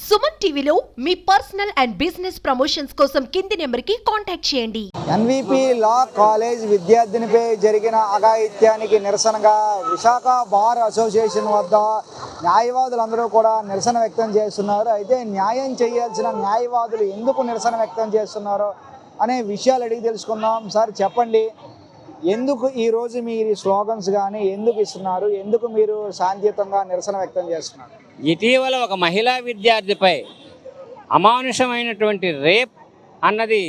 సుమన్ టీవీలో మీ personal and business promotions కోసం కింది నెంబర్కి కాంటాక్ట్ చేయండి. ఎన్విపి లా కాలేజ్ విద్యార్థినిపై జరిగిన అఘాయిత్యానికి నిరసనగా విశాఖ బార్ అసోసియేషన్ వద్ద న్యాయవాదులందరూ కూడా నిరసన వ్యక్తం చేస్తున్నారు. అయితే న్యాయం చేయాల్సిన న్యాయవాదులు ఎందుకు నిరసన వ్యక్తం చేస్తున్నారో అనే విషయాలు అడిగి తెలుసుకుందాం. సార్ చెప్పండి, ఎందుకు ఈరోజు మీరు స్లోగన్స్ కానీ ఎందుకు ఇస్తున్నారు, ఎందుకు మీరు శాంతియుతంగా నిరసన వ్యక్తం చేస్తున్నారు? ఇటీవల ఒక మహిళా విద్యార్థిపై అమానుషమైనటువంటి రేప్ అన్నది,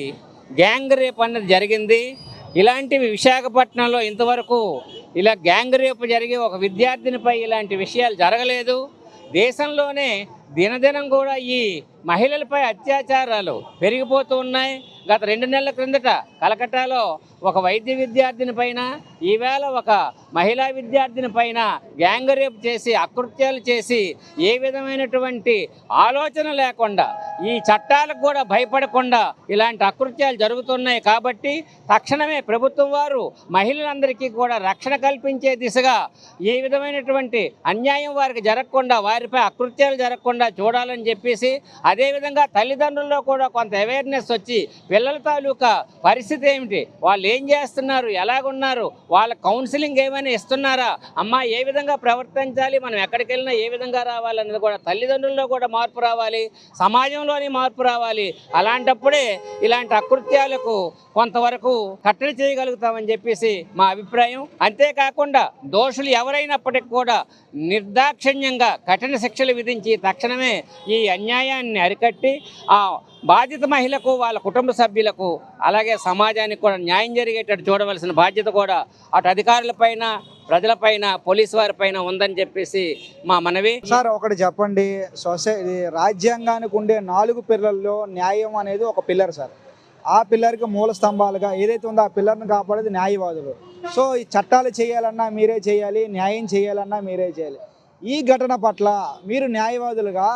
గ్యాంగ్ రేప్ అన్నది జరిగింది. ఇలాంటివి విశాఖపట్నంలో ఇంతవరకు ఇలా గ్యాంగ్ రేప్ జరిగి ఒక విద్యార్థినిపై ఇలాంటి విషయాలు జరగలేదు. దేశంలోనే దినదినం కూడా ఈ మహిళలపై అత్యాచారాలు పెరిగిపోతూ ఉన్నాయి. గత 2 నెలల క్రిందట కలకట్టాలో ఒక వైద్య విద్యార్థిని పైన, ఈవేళ ఒక మహిళా విద్యార్థిని పైన గ్యాంగ్ రేప్ చేసి అకృత్యాలు చేసి ఏ విధమైనటువంటి ఆలోచన లేకుండా, ఈ చట్టాలకు కూడా భయపడకుండా ఇలాంటి అకృత్యాలు జరుగుతున్నాయి. కాబట్టి తక్షణమే ప్రభుత్వం వారు మహిళలందరికీ కూడా రక్షణ కల్పించే దిశగా ఏ విధమైనటువంటి అన్యాయం వారికి జరగకుండా, వారిపై అకృత్యాలు జరగకుండా చూడాలని చెప్పేసి, అదేవిధంగా తల్లిదండ్రుల్లో కూడా కొంత అవేర్నెస్ వచ్చి పిల్లల తాలూకా పరిస్థితి ఏమిటి, వాళ్ళు ఏం చేస్తున్నారు, ఎలాగున్నారు, వాళ్ళ కౌన్సిలింగ్ ఏమైనా ఇస్తున్నారా, అమ్మ ఏ విధంగా ప్రవర్తించాలి, మనం ఎక్కడికి వెళ్ళినా ఏ విధంగా రావాలన్నది కూడా తల్లిదండ్రుల్లో కూడా మార్పు రావాలి, సమాజంలోని మార్పు రావాలి. అలాంటప్పుడే ఇలాంటి అకృత్యాలకు కొంతవరకు కట్టడి చేయగలుగుతామని చెప్పేసి మా అభిప్రాయం. అంతేకాకుండా దోషులు ఎవరైనప్పటికీ కూడా నిర్దాక్షిణ్యంగా కఠిన శిక్షలు విధించి తక్షణమే ఈ అన్యాయాన్ని అరికట్టి ఆ బాధిత మహిళకు, వాళ్ళ కుటుంబ సభ్యులకు, అలాగే సమాజానికి కూడా న్యాయం జరిగేటట్టు చూడవలసిన బాధ్యత కూడా అటు అధికారులపైన, ప్రజలపైన, పోలీసు వారిపైన ఉందని చెప్పేసి మా మనవి. సార్ ఒకటి చెప్పండి, రాజ్యాంగానికి ఉండే 4 పిల్లల్లో న్యాయం అనేది ఒక పిల్లర్ సార్. ఆ పిల్లర్కి మూల స్తంభాలుగా ఏదైతే ఉందో ఆ పిల్లర్ని కాపాడేది న్యాయవాదులు. సో ఈ చట్టాలు చేయాలన్నా మీరే చేయాలి, న్యాయం చేయాలన్నా మీరే చేయాలి. ఈ ఘటన పట్ల మీరు న్యాయవాదులుగా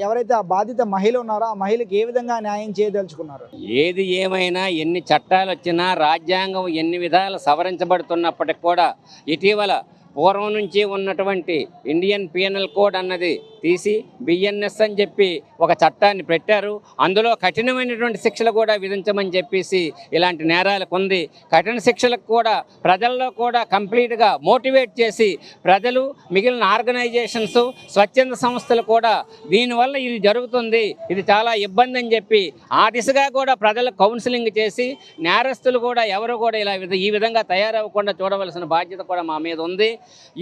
ఎవరైతే ఆ బాధిత మహిళ ఉన్నారో ఆ మహిళకి ఏ విధంగా న్యాయం చేయదలుచుకున్నారు? ఏది ఏమైనా, ఎన్ని చట్టాలు వచ్చినా, రాజ్యాంగం ఎన్ని విధాలు సవరించబడుతున్నప్పటికి కూడా ఇటీవల పూర్వం నుంచి ఉన్నటువంటి ఇండియన్ పీనల్ కోడ్ అన్నది తీసి బిఎన్ఎస్ అని చెప్పి ఒక చట్టాన్ని పెట్టారు. అందులో కఠినమైనటువంటి శిక్షలు కూడా విధించమని చెప్పేసి ఇలాంటి నేరాలకు ఉంది. కఠిన శిక్షలకు కూడా ప్రజల్లో కూడా కంప్లీట్గా మోటివేట్ చేసి ప్రజలు, మిగిలిన ఆర్గనైజేషన్స్, స్వచ్ఛంద సంస్థలు కూడా దీనివల్ల ఇది జరుగుతుంది, ఇది చాలా ఇబ్బంది అని చెప్పి ఆ దిశగా కూడా ప్రజలకు కౌన్సిలింగ్ చేసి నేరస్తులు కూడా ఎవరు కూడా ఇలా ఈ విధంగా తయారవ్వకుండా చూడవలసిన బాధ్యత కూడా మా మీద ఉంది.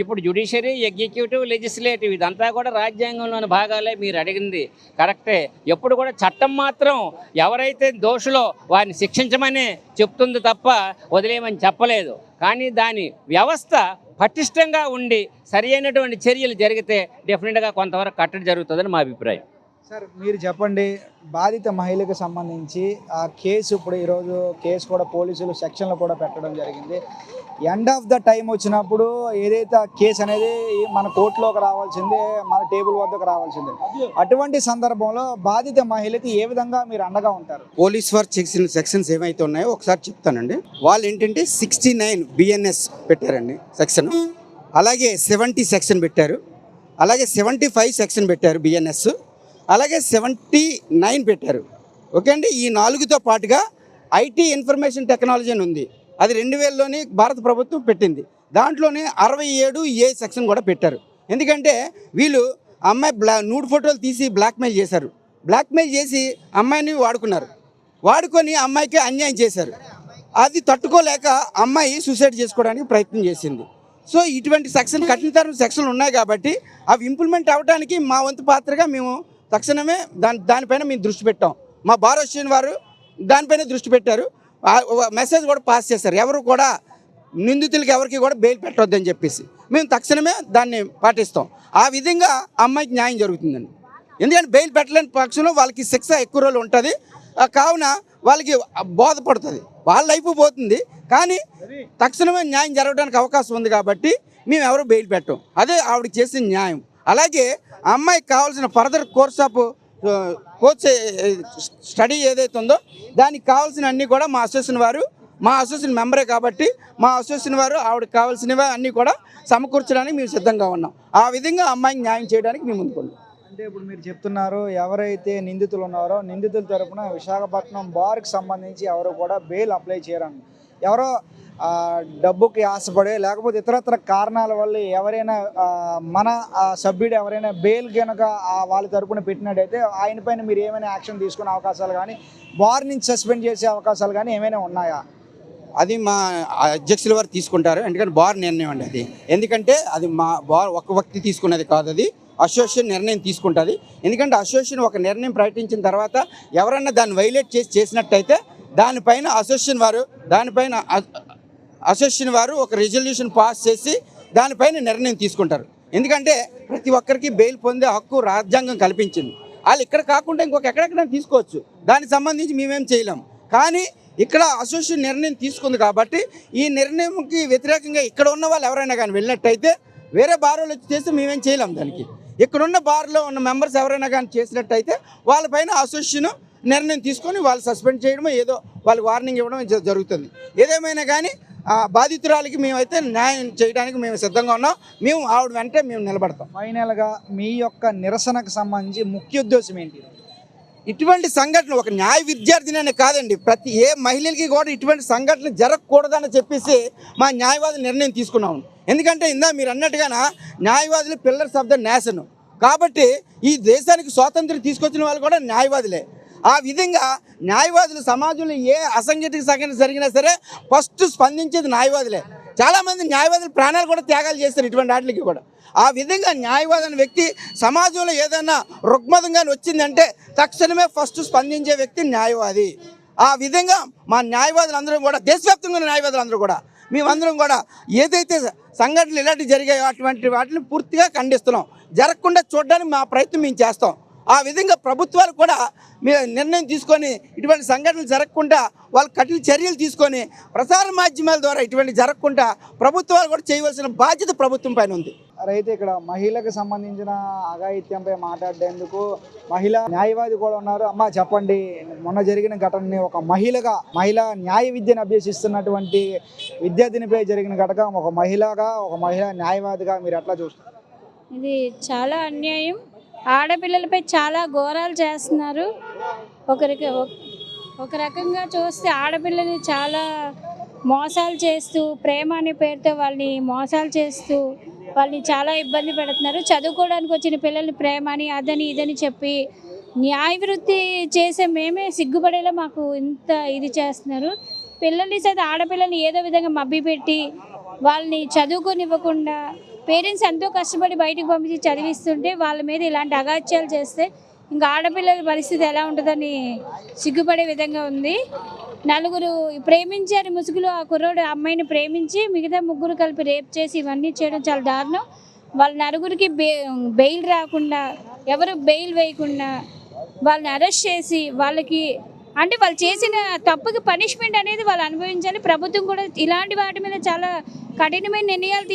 ఇప్పుడు జ్యుడిషియరీ, ఎగ్జిక్యూటివ్, లెజిస్లేటివ్ ఇదంతా కూడా రాజ్యాంగంలోని భాగాలే. మీరు అడిగింది కరెక్టే. ఎప్పుడు కూడా చట్టం మాత్రం ఎవరైతే దోషులో వారిని శిక్షించమని చెప్తుంది తప్ప వదిలేయమని చెప్పలేదు. కానీ దాని వ్యవస్థ పటిష్టంగా ఉండి సరి అయినటువంటి చర్యలు జరిగితే డెఫినెట్గా కొంతవరకు కట్టడి జరుగుతుందని మా అభిప్రాయం. సార్ మీరు చెప్పండి, బాధిత మహిళకు సంబంధించి ఆ కేసు ఇప్పుడు ఈరోజు కేసు కూడా పోలీసులు సెక్షన్లో కూడా పెట్టడం జరిగింది. ఎండ్ ఆఫ్ ద టైం వచ్చినప్పుడు ఏదైతే ఆ కేసు అనేది మన కోర్టులోకి రావాల్సిందే, మన టేబుల్ వద్దకు రావాల్సిందే. అటువంటి సందర్భంలో బాధిత మహిళకి ఏ విధంగా మీరు అండగా ఉంటారు? పోలీస్ వర్క్ సెక్షన్స్ ఏమైతే ఉన్నాయో ఒకసారి చెప్తానండి. వాళ్ళు ఏంటంటే 69 బిఎన్ఎస్ పెట్టారండి సెక్షన్, అలాగే 70 సెక్షన్ పెట్టారు, అలాగే 75 సెక్షన్ పెట్టారు బిఎన్ఎస్, అలాగే 79 పెట్టారు. ఓకే అండి. ఈ 4తో పాటుగా ఐటీ ఇన్ఫర్మేషన్ టెక్నాలజీ అని ఉంది, అది 2000లోనే భారత ప్రభుత్వం పెట్టింది. దాంట్లోనే 67A సెక్షన్ కూడా పెట్టారు. ఎందుకంటే వీళ్ళు అమ్మాయి నూడ్ ఫోటోలు తీసి బ్లాక్మెయిల్ చేశారు. బ్లాక్మెయిల్ చేసి అమ్మాయిని వాడుకొని అమ్మాయికి అన్యాయం చేశారు. అది తట్టుకోలేక అమ్మాయి సూసైడ్ చేసుకోవడానికి ప్రయత్నం చేసింది. సో ఇటువంటి కఠినతరం సెక్షన్లు ఉన్నాయి కాబట్టి అవి ఇంప్లిమెంట్ అవ్వడానికి మా వంతు పాత్రగా మేము తక్షణమే దానిపైన మేము దృష్టి పెట్టాం. మా బార్ అసోసియేషన్ వారు దానిపైన దృష్టి పెట్టారు. మెసేజ్ కూడా పాస్ చేశారు, ఎవరు కూడా నిందితులకి ఎవరికి కూడా బెయిల్ పెట్టవద్దని చెప్పేసి. మేము తక్షణమే దాన్ని పాటిస్తాం. ఆ విధంగా అమ్మాయికి న్యాయం జరుగుతుందండి. ఎందుకంటే బెయిల్ పెట్టలేని పక్షంలో వాళ్ళకి శిక్ష ఎక్కువ రోజులు ఉంటుంది. కావున వాళ్ళకి బోధపడుతుంది, వాళ్ళ లైఫ్ పోతుంది. కానీ తక్షణమే న్యాయం జరగడానికి అవకాశం ఉంది కాబట్టి మేము ఎవరు బెయిల్ పెట్టాం. అదే ఆవిడకి చేసిన న్యాయం. అలాగే అమ్మాయికి కావాల్సిన ఫర్దర్ కోర్స్ స్టడీ ఏదైతే ఉందో దానికి కావాల్సిన అన్నీ కూడా మా అసోసియేషన్ మెంబరే కాబట్టి మా అసోసియేషన్ వారు ఆవిడకి కావాల్సినవి అన్నీ కూడా సమకూర్చడానికి మేము సిద్ధంగా ఉన్నాం. ఆ విధంగా అమ్మాయికి న్యాయం చేయడానికి మేము ముందుకున్నాం. అంటే ఇప్పుడు మీరు చెప్తున్నారు ఎవరైతే నిందితులు ఉన్నారో నిందితుల తరపున విశాఖపట్నం బార్కి సంబంధించి ఎవరు కూడా బెయిల్ అప్లై చేయరండి. ఎవరో డబ్బుకి ఆశపడే లేకపోతే ఇతరత్ర కారణాల వల్ల ఎవరైనా మన సభ్యుడు ఎవరైనా బెయిల్ కనుక వాళ్ళ తరపున పెట్టినట్టయితే ఆయన పైన మీరు ఏమైనా యాక్షన్ తీసుకునే అవకాశాలు కానీ బార్ నుంచి సస్పెండ్ చేసే అవకాశాలు కానీ ఏమైనా ఉన్నాయా? అది మా అధ్యక్షుల వారు తీసుకుంటారు, ఎందుకంటే బార్ నిర్ణయం అండి అది. ఎందుకంటే అది మా బార్ ఒక వ్యక్తి తీసుకున్నది కాదు, అది అసోసియేషన్ నిర్ణయం తీసుకుంటుంది. ఎందుకంటే అసోసియేషన్ ఒక నిర్ణయం ప్రకటించిన తర్వాత ఎవరన్నా దాన్ని వైలేట్ చేసినట్టయితే దానిపైన అసోసియేషన్ వారు ఒక రెజల్యూషన్ పాస్ చేసి దానిపైన నిర్ణయం తీసుకుంటారు. ఎందుకంటే ప్రతి ఒక్కరికి బెయిల్ పొందే హక్కు రాజ్యాంగం కల్పించింది. వాళ్ళు ఇక్కడ కాకుండా ఇంకొక ఎక్కడెక్కడ తీసుకోవచ్చు, దానికి సంబంధించి మేమేం చేయలేము. కానీ ఇక్కడ అసోసియేషన్ నిర్ణయం తీసుకుంది కాబట్టి ఈ నిర్ణయంకి వ్యతిరేకంగా ఇక్కడ ఉన్న వాళ్ళు ఎవరైనా కానీ వెళ్ళినట్టయితే వేరే బార్లు వచ్చి చేస్తే మేమేం చేయలేము. దానికి ఇక్కడున్న బార్లో ఉన్న మెంబర్స్ ఎవరైనా కానీ చేసినట్టయితే వాళ్ళపైన అసోసియేషన్ నిర్ణయం తీసుకొని వాళ్ళు సస్పెండ్ చేయడం, ఏదో వాళ్ళకి వార్నింగ్ ఇవ్వడం జరుగుతుంది. ఏదేమైనా కానీ బాధితురాలకి మేమైతే న్యాయం చేయడానికి మేము సిద్ధంగా ఉన్నాం. మేము ఆవిడ వెంటే మేము నిలబడతాం. ఫైనల్గా మీ యొక్క నిరసనకు సంబంధించి ముఖ్య ఉద్దేశం ఏంటి? ఇటువంటి సంఘటనలు ఒక న్యాయ విద్యార్థిని కాదండి, ప్రతి ఏ మహిళలకి కూడా ఇటువంటి సంఘటనలు జరగకూడదని చెప్పేసి మా న్యాయవాదులు నిర్ణయం తీసుకున్నాము. ఎందుకంటే మీరు అన్నట్టుగాన న్యాయవాదులు పిల్లర్స్ ఆఫ్ ద నేషన్ కాబట్టి ఈ దేశానికి స్వాతంత్రం తీసుకొచ్చిన వాళ్ళు కూడా న్యాయవాదులే. ఆ విధంగా న్యాయవాదులు సమాజంలో ఏ అసంఘటిత సంఘటన జరిగినా సరే ఫస్ట్ స్పందించేది న్యాయవాదులే. చాలామంది న్యాయవాదులు ప్రాణాలు కూడా త్యాగాలు చేస్తారు ఇటువంటి వాటికి కూడా. ఆ విధంగా న్యాయవాది అనే వ్యక్తి సమాజంలో ఏదైనా రుగ్మతంగా వచ్చిందంటే తక్షణమే ఫస్ట్ స్పందించే వ్యక్తి న్యాయవాది. ఆ విధంగా మా న్యాయవాదులందరం కూడా, దేశవ్యాప్తంగా ఉన్న న్యాయవాదులందరూ కూడా మేమందరం కూడా ఏదైతే సంఘటనలు ఇలాంటివి జరిగాయో అటువంటి వాటిని పూర్తిగా ఖండిస్తున్నాం. జరగకుండా చూడడానికి మా ప్రయత్నం మేము చేస్తాం. ఆ విధంగా ప్రభుత్వాలు కూడా నిర్ణయం తీసుకొని ఇటువంటి సంఘటనలు జరగకుండా వాళ్ళు కఠిన చర్యలు తీసుకొని ప్రసార మాధ్యమాల ద్వారా ఇటువంటి జరగకుండా ప్రభుత్వాలు కూడా చేయవలసిన బాధ్యత ప్రభుత్వం పైన ఉంది. అయితే ఇక్కడ మహిళకు సంబంధించిన అఘాయిత్యంపై మాట్లాడేందుకు మహిళా న్యాయవాది కూడా ఉన్నారు. అమ్మ చెప్పండి, మొన్న జరిగిన ఘటనని ఒక మహిళా న్యాయ విద్యను అభ్యసిస్తున్నటువంటి విద్యార్థినిపై జరిగిన ఘటన ఒక మహిళా న్యాయవాదిగా మీరు ఎట్లా చూస్తారు? ఇది చాలా అన్యాయం. ఆడపిల్లలపై చాలా ఘోరాలు చేస్తున్నారు. ఒక రకంగా చూస్తే ఆడపిల్లని చాలా మోసాలు చేస్తూ, ప్రేమ అనే పేరుతో వాళ్ళని మోసాలు చేస్తూ వాళ్ళని చాలా ఇబ్బంది పెడుతున్నారు. చదువుకోవడానికి వచ్చిన పిల్లల్ని ప్రేమ అని అదని ఇదని చెప్పి న్యాయ వృత్తి చేసే మేమే సిగ్గుపడేలా మాకు ఇంత ఇది చేస్తున్నారు. పిల్లల్ని సైతం ఆడపిల్లల్ని ఏదో విధంగా మభ్యపెట్టి వాళ్ళని చదువుకోనివ్వకుండా పేరెంట్స్ ఎంతో కష్టపడి బయటకు పంపించి చదివిస్తుంటే వాళ్ళ మీద ఇలాంటి అగాత్యాలు చేస్తే ఇంకా ఆడపిల్లల పరిస్థితి ఎలా ఉంటుందని సిగ్గుపడే విధంగా ఉంది. నలుగురు ప్రేమించారు ముసుగులు. ఆ కుర్రోడు అమ్మాయిని ప్రేమించి మిగతా ముగ్గురు కలిపి రేప్ చేసి ఇవన్నీ చేయడం చాలా దారుణం. వాళ్ళ నలుగురికి బెయిల్ రాకుండా, ఎవరు బెయిల్ వేయకుండా వాళ్ళని అరెస్ట్ చేసి వాళ్ళకి అంటే వాళ్ళు చేసిన తప్పుకి పనిష్మెంట్ అనేది వాళ్ళు అనుభవించాలి. ప్రభుత్వం కూడా ఇలాంటి వాటి మీద చాలా కఠినమైన నిర్ణయాలు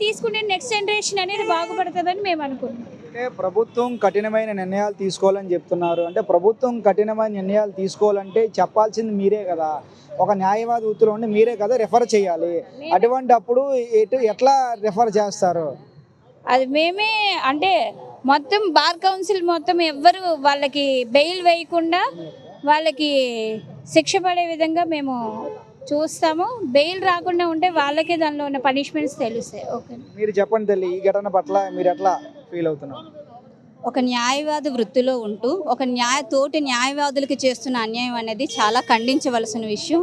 తీసుకుంటే నెక్స్ట్ జనరేషన్ అనేది బాగుపడుతుందని మేము అనుకుంటున్నాం. అంటే ప్రభుత్వం కఠినమైన నిర్ణయాలు తీసుకోవాలని చెప్తున్నారు. అంటే ప్రభుత్వం కఠినమైన నిర్ణయాలు తీసుకోవాలంటే చెప్పాల్సింది మీరే కదా, ఒక న్యాయవాది వృత్తిలో ఉండి మీరే కదా రెఫర్ చేయాలి. అటువంటి అప్పుడు ఎట్లా రెఫర్ చేస్తారు? అది మేమే అంటే మొత్తం బార్ కౌన్సిల్ మొత్తం ఎవ్వరు వాళ్ళకి బెయిల్ వేయకుండా వాళ్ళకి శిక్ష పడే విధంగా మేము చూస్తాము. బెయిల్ రాకుండా ఉంటే వాళ్ళకే దానిలో ఉన్న పనిష్మెంట్స్ తెలుస్తాయి. ఓకే, మీరు చెప్పండి తల్లి, ఈ ఘటన పట్ల మీరు ఎట్లా ఫీల్ అవుతున్నారు? ఒక న్యాయవాది వృత్తిలో ఉంటూ తోటి న్యాయవాదులకి చేస్తున్న అన్యాయం అనేది చాలా ఖండించవలసిన విషయం.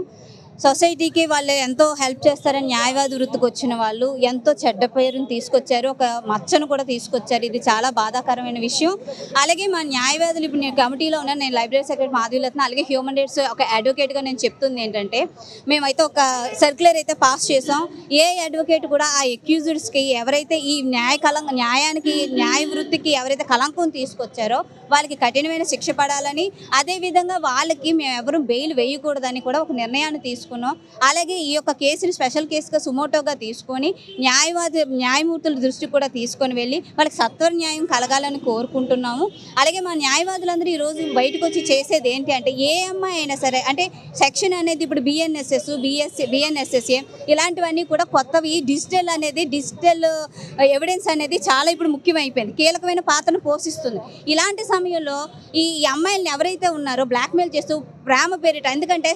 సొసైటీకి వాళ్ళు ఎంతో హెల్ప్ చేస్తారని న్యాయవాది వృత్తికి వచ్చిన వాళ్ళు ఎంతో చెడ్డ పేరుని తీసుకొచ్చారు, ఒక మచ్చను కూడా తీసుకొచ్చారు. ఇది చాలా బాధాకరమైన విషయం. అలాగే మా న్యాయవాదులు ఇప్పుడు నేను కమిటీలో ఉన్నాను, నేను లైబ్రరీ సెక్రటరీ మాధవీలత్న, అలాగే హ్యూమన్ రైట్స్ ఒక అడ్వకేట్గా నేను చెప్తుంది ఏంటంటే, మేమైతే ఒక సర్క్యులర్ అయితే పాస్ చేసాం. ఏ అడ్వకేట్ కూడా ఆ అక్యూజ్డ్స్కి ఎవరైతే ఈ న్యాయానికి న్యాయ వృత్తికి ఎవరైతే కలంకం తీసుకొచ్చారో వాళ్ళకి కఠినమైన శిక్ష పడాలని, అదేవిధంగా వాళ్ళకి మేము ఎవరు బెయిల్ వేయకూడదని కూడా ఒక నిర్ణయాన్ని తీసుకున్నాం. చేసుకున్నాం. అలాగే ఈ యొక్క కేసుని స్పెషల్ కేసుగా సుమోటోగా తీసుకొని న్యాయమూర్తుల దృష్టికి కూడా తీసుకొని వెళ్ళి వాళ్ళకి సత్వర న్యాయం కలగాలని కోరుకుంటున్నాము. అలాగే మా న్యాయవాదులందరూ ఈరోజు బయటకు వచ్చి చేసేది ఏంటి అంటే ఏ అమ్మాయి అయినా సరే అంటే సెక్షన్ అనేది ఇప్పుడు బిఎన్ఎస్ఎస్ఏ ఇలాంటివన్నీ కూడా కొత్తవి డిజిటల్ ఎవిడెన్స్ అనేది చాలా ఇప్పుడు ముఖ్యమైపోయింది, కీలకమైన పాత్రను పోషిస్తుంది. ఇలాంటి సమయంలో ఈ అమ్మాయిలను ఎవరైతే ఉన్నారో బ్లాక్మెయిల్ చేస్తూ ప్రేమ పేరిట, ఎందుకంటే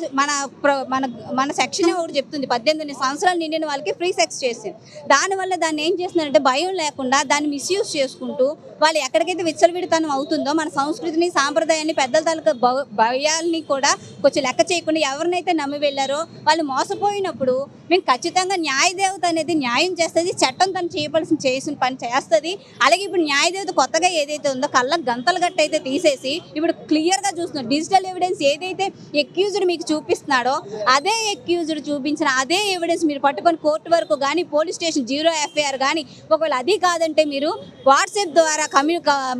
మన సెక్షన్ ఒకటి చెప్తుంది 18 సంవత్సరాలు నిండిన వాళ్ళకి ఫ్రీ సెక్స్ చేసింది. దానివల్ల దాన్ని ఏం చేస్తున్నారంటే భయం లేకుండా దాన్ని మిస్యూజ్ చేసుకుంటూ వాళ్ళు ఎక్కడికైతే విచ్చలవిడితనం అవుతుందో మన సంస్కృతిని సాంప్రదాయాన్ని పెద్దల తాలూకా భయాల్ని కూడా కొంచెం లెక్క చేయకుండా ఎవరినైతే నమ్మి వెళ్ళారో వాళ్ళు మోసపోయినప్పుడు మేము ఖచ్చితంగా న్యాయదేవత అనేది న్యాయం చేస్తుంది, చట్టం తను చేసిన పని చేస్తుంది. అలాగే ఇప్పుడు న్యాయదేవత కొత్తగా ఏదైతే ఉందో కళ్ళకు గంతలు గట్ట అయితే తీసేసి ఇప్పుడు క్లియర్గా చూస్తున్నాం డిజిటల్ ఎవిడెన్స్ ఏదైతే ఎక్యూజ్డ్ మీకు చూపిస్తున్నాడో అదే ఎక్యూజ్డ్ చూపించిన అదే ఎవిడెన్స్ మీరు పట్టుకొని కోర్టు వరకు కానీ పోలీస్ స్టేషన్ 0 FIR కానీ ఒకవేళ అది కాదంటే మీరు వాట్సాప్ ద్వారా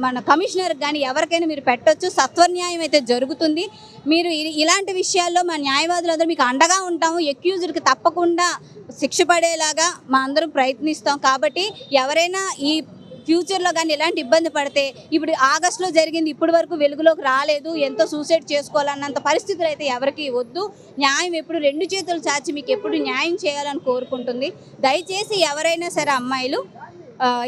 మన కమిషనర్కి కానీ ఎవరికైనా మీరు పెట్టొచ్చు. సత్వర న్యాయం అయితే జరుగుతుంది. మీరు ఇలాంటి విషయాల్లో మా న్యాయవాదులందరూ మీకు అండగా ఉంటాము. ఎక్యూజ్డ్కి తప్పకుండా శిక్ష పడేలాగా మా అందరం ప్రయత్నిస్తాం. కాబట్టి ఎవరైనా ఈ ఫ్యూచర్లో కానీ ఎలాంటి ఇబ్బంది పడితే ఇప్పుడు ఆగస్టులో జరిగింది ఇప్పటి వరకు వెలుగులోకి రాలేదు, ఎంతో సూసైడ్ చేసుకోవాలన్నంత పరిస్థితులు అయితే ఎవరికి వద్దు. న్యాయం ఎప్పుడు 2 చేతులు చాచి మీకు ఎప్పుడు న్యాయం చేయాలని కోరుకుంటుంది. దయచేసి ఎవరైనా సరే అమ్మాయిలు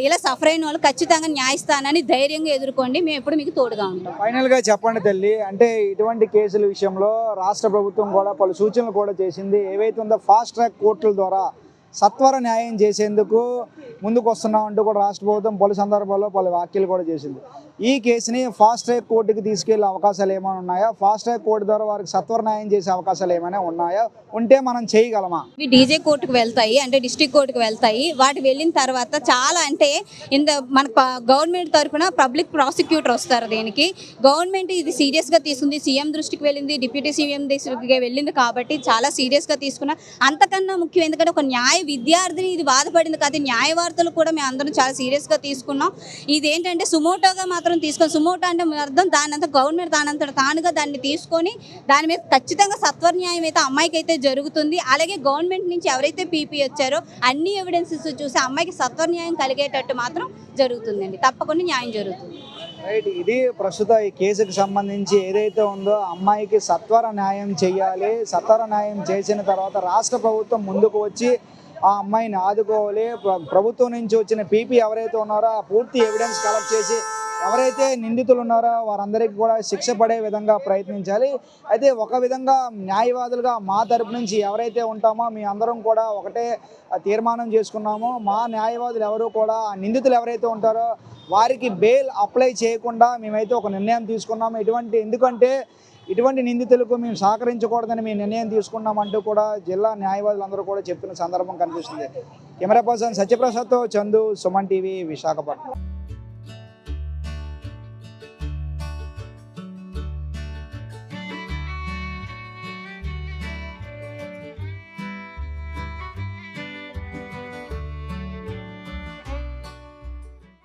ఇలా సఫర్ అయిన వాళ్ళు ఖచ్చితంగా న్యాయస్థానాన్ని ధైర్యంగా ఎదుర్కోండి, మేము ఎప్పుడు మీకు తోడుగా ఉంటాం. ఫైనల్గా చెప్పండి తల్లి, అంటే ఇటువంటి కేసుల విషయంలో రాష్ట్ర ప్రభుత్వం కూడా పలు సూచనలు కూడా చేసింది. ఏవైతే ఉందో ఫాస్ట్ ట్రాక్ కోర్టుల ద్వారా సత్వర న్యాయం చేసేందుకు ముందుకు వస్తున్నామంటూ కూడా రాష్ట్ర ప్రభుత్వం పలు సందర్భాల్లో పలు వ్యాఖ్యలు కూడా చేసింది. ఈ కేసుని ఫాస్ట్ ట్రాక్ కోర్టుకి తీసుకెళ్లే అవకాశాలు ఏమైనా ఉన్నాయా? ఫాస్ట్ ట్రాక్ కోర్టు ద్వారా వారికి సత్వర న్యాయం చేసే అవకాశాలు ఏమైనా ఉన్నాయా? ఉంటే మనం చేయగలమా? ఇవి డీజే కోర్టుకు వెళ్తాయి, అంటే డిస్ట్రిక్ట్ కోర్టుకు వెళ్తాయి. వాటి వెళ్ళిన తర్వాత చాలా అంటే మన గవర్నమెంట్ తరఫున పబ్లిక్ ప్రాసిక్యూటర్ వస్తారు. దీనికి గవర్నమెంట్ ఇది సీరియస్గా తీసుకుంది, సీఎం దృష్టికి వెళ్ళింది, డిప్యూటీ సీఎం దృష్టికి వెళ్ళింది. కాబట్టి చాలా సీరియస్గా తీసుకున్నా. అంతకన్నా ముఖ్యం ఎందుకంటే ఒక న్యాయ విద్యార్థిని ఇది బాధపడింది కాదు, న్యాయవార్తలు కూడా మేము అందరం చాలా సీరియస్గా తీసుకున్నాం. ఇదేంటంటే సుమోటోగా మాత్రం తీసుకొని, సుమోటో అంటే అర్థం దానంతా గవర్నమెంట్ తానుగా దాన్ని తీసుకొని దాని మీద ఖచ్చితంగా సత్వర న్యాయం అయితే అమ్మాయికి అయితే జరుగుతుంది. అలాగే గవర్నమెంట్ నుంచి ఎవరైతే పీపీ వచ్చారో అన్ని ఎవిడెన్సెస్ చూసి అమ్మాయికి సత్వర న్యాయం కలిగేటట్టు మాత్రం జరుగుతుందండి, తప్పకుండా న్యాయం జరుగుతుంది. రైట్, ఇది ప్రస్తుత ఈ కేసుకు సంబంధించి ఏదైతే ఉందో అమ్మాయికి సత్వర న్యాయం చేయాలి. సత్వర న్యాయం చేసిన తర్వాత రాష్ట్ర ప్రభుత్వం ముందుకు వచ్చి ఆ అమ్మాయిని ఆదుకోవాలి. ప్రభుత్వం నుంచి వచ్చిన పీపీ ఎవరైతే ఉన్నారో ఆ పూర్తి ఎవిడెన్స్ కలెక్ట్ చేసి ఎవరైతే నిందితులు ఉన్నారో వారందరికీ కూడా శిక్ష పడే విధంగా ప్రయత్నించాలి. అయితే ఒక విధంగా న్యాయవాదులుగా మా తరపు నుంచి ఎవరైతే ఉంటామో మీ అందరం కూడా ఒకటే తీర్మానం చేసుకున్నామో, మా న్యాయవాదులు ఎవరు కూడా నిందితులు ఎవరైతే ఉంటారో వారికి బెయిల్ అప్లై చేయకుండా మేమైతే ఒక నిర్ణయం తీసుకున్నాము. ఎందుకంటే ఇటువంటి నిందితులకు మేము సహకరించకూడదని మేము నిర్ణయం తీసుకున్నామంటూ కూడా జిల్లా న్యాయవాదులందరూ కూడా చెప్తున్న సందర్భం కనిపిస్తుంది. కెమెరా పర్సన్ సత్యప్రసాద్తో చందు, సుమన్ టీవీ, విశాఖపట్నం.